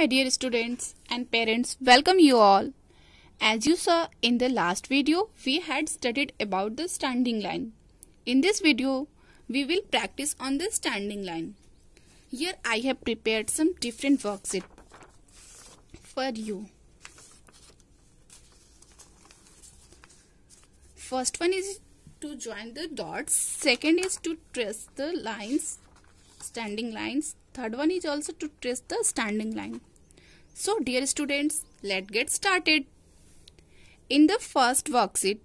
my dear students and parents, welcome you all. As you saw in the last video, we had studied about the standing line. In this video, we will practice on the standing line. Here I have prepared some different worksheets for you. First one is to join the dots. Second is to trace the lines, standing lines. Third one is also to trace the standing line. So dear students, let's get started. In the first worksheet,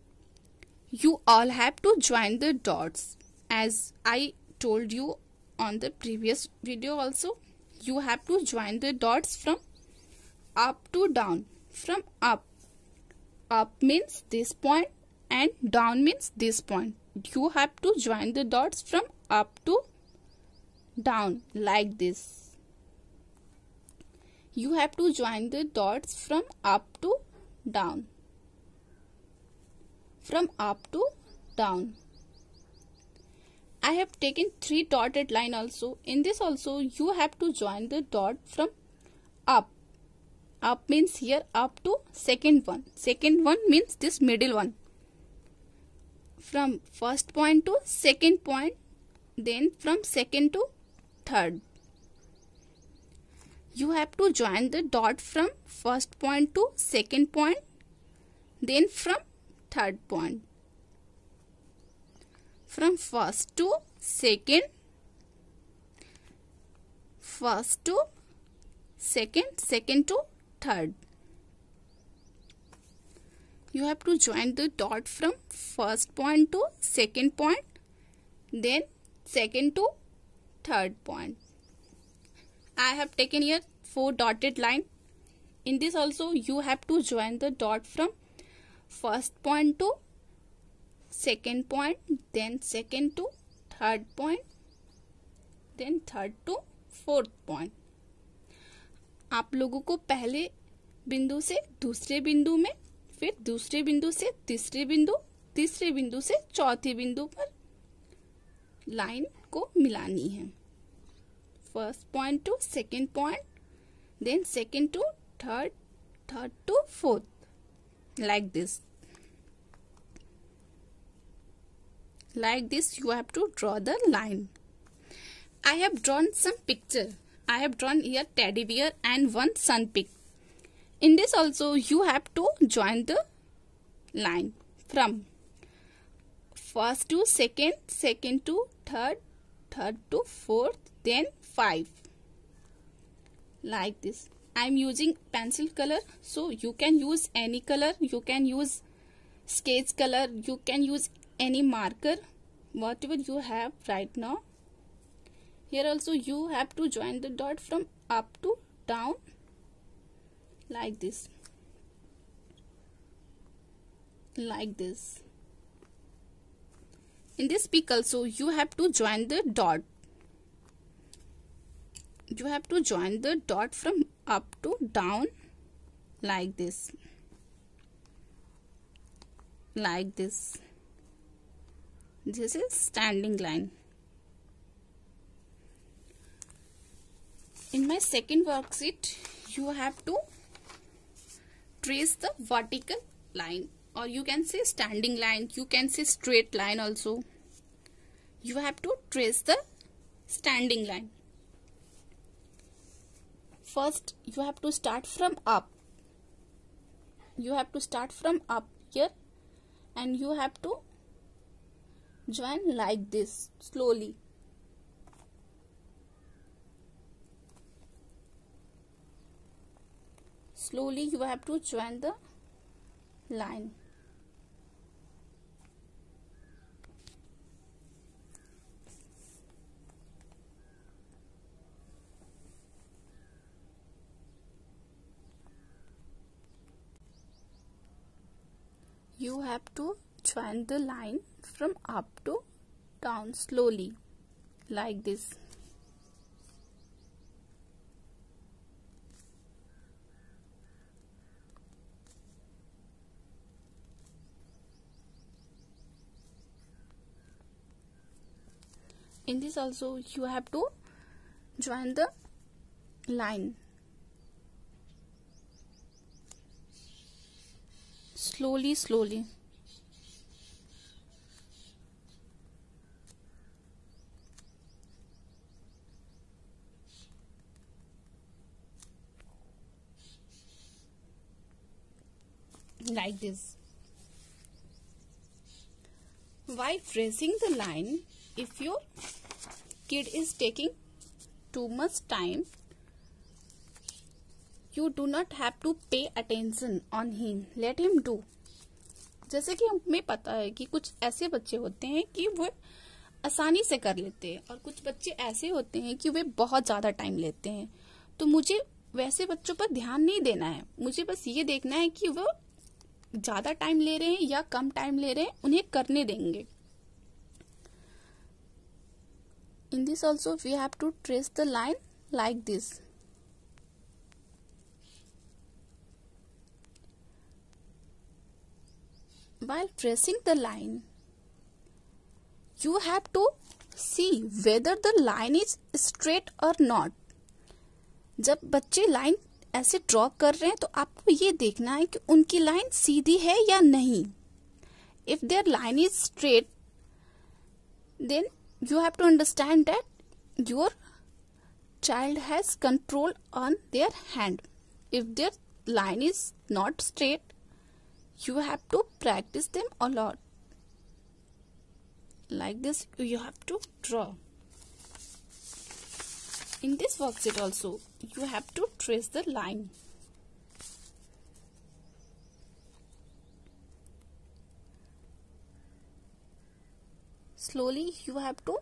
you all have to join the dots. As I told you on the previous video also, you have to join the dots from up to down. From up means this point and down means this point. You have to join the dots from up to down like this. You have to join the dots from up to down. From up to down. I have taken 3 dotted line also. In this also you have to join the dot from up. Up means here up to second one. Second one means this middle one. From first point to second point, then from second to third. You have to join the dot from first point to second point, then from third point. From first to second, first to second, second to third. You have to join the dot from first point to second point, then second to third point. I have taken here 4 dotted line. In this also you have to join the dot from first point to second point, then second to third point, then third to fourth point. आप लोगों को पहले बिंदु से दूसरे बिंदु में, फिर दूसरे बिंदु से तीसरे बिंदु, तीसरे बिंदु से चौथे बिंदु पर लाइन को मिलानी है. First point to second point, then second to third, third to fourth, like this. Like this you have to draw the line. I have drawn some picture. I have drawn here teddy bear and one sun pig. In this also you have to join the line from first to second, second to third, third to fourth, then 5. Like this. I am using pencil color, so you can use any color. You can use sketch color. You can use any marker, whatever you have right now. Here also you have to join the dot from up to down like this. Like this. In this peak also you have to join the dot. You have to join the dot from up to down like this. Like this. This is standing line. In my second worksheet, you have to trace the vertical line, or you can say standing line, you can say straight line also. You have to trace the standing line. First, you have to start from up. You have to start from up here and you have to join like this slowly. Slowly you have to join the line. You have to join the line from up to down slowly like this. In this also you have to join the line slowly slowly. Like this. While tracing the line, if your kid is taking too much time, you do not have to pay attention on him. Let him do. जैसे कि हमें पता है कि कुछ ऐसे बच्चे होते हैं कि वो आसानी से कर लेते हैं और कुछ बच्चे ऐसे होते हैं कि वे बहुत ज़्यादा टाइम लेते हैं। तो मुझे वैसे बच्चों पर ध्यान नहीं देना है, मुझे बस ये देखना है कि वो ज़्यादा टाइम ले रहे हैं या कम टाइम ले रहे हैं, उन्हें करने देंगे। In this also we have to trace the line like this. While tracing the line, you have to see whether the line is straight or not. जब बच्चे लाइन ऐसे ड्रॉ कर रहे हैं तो आपको ये देखना है कि उनकी लाइन सीधी है या नहीं। If their line is straight, then you have to understand that your child has control on their hand. If their line is not straight, you have to practice them a lot. Like this you have to draw. In this worksheet also you have to trace the line. Slowly you have to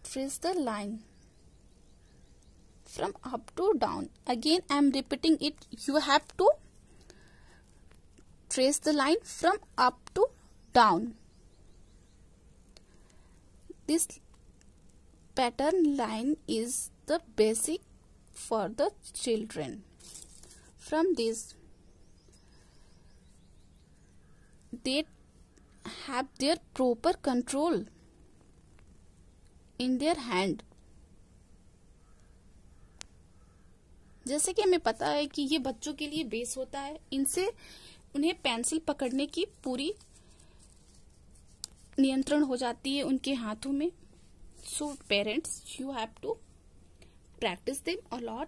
trace the line from up to down. Again I am repeating it, you have to trace the line from up to down. This pattern line is the basic for the children. From this they have their proper control in their hand. जैसे कि हमें पता है कि ये बच्चों के लिए बेस होता है, इनसे उन्हें पेंसिल पकड़ने की पूरी नियंत्रण हो जाती है उनके हाथों में. So parents, you have to practice them a lot.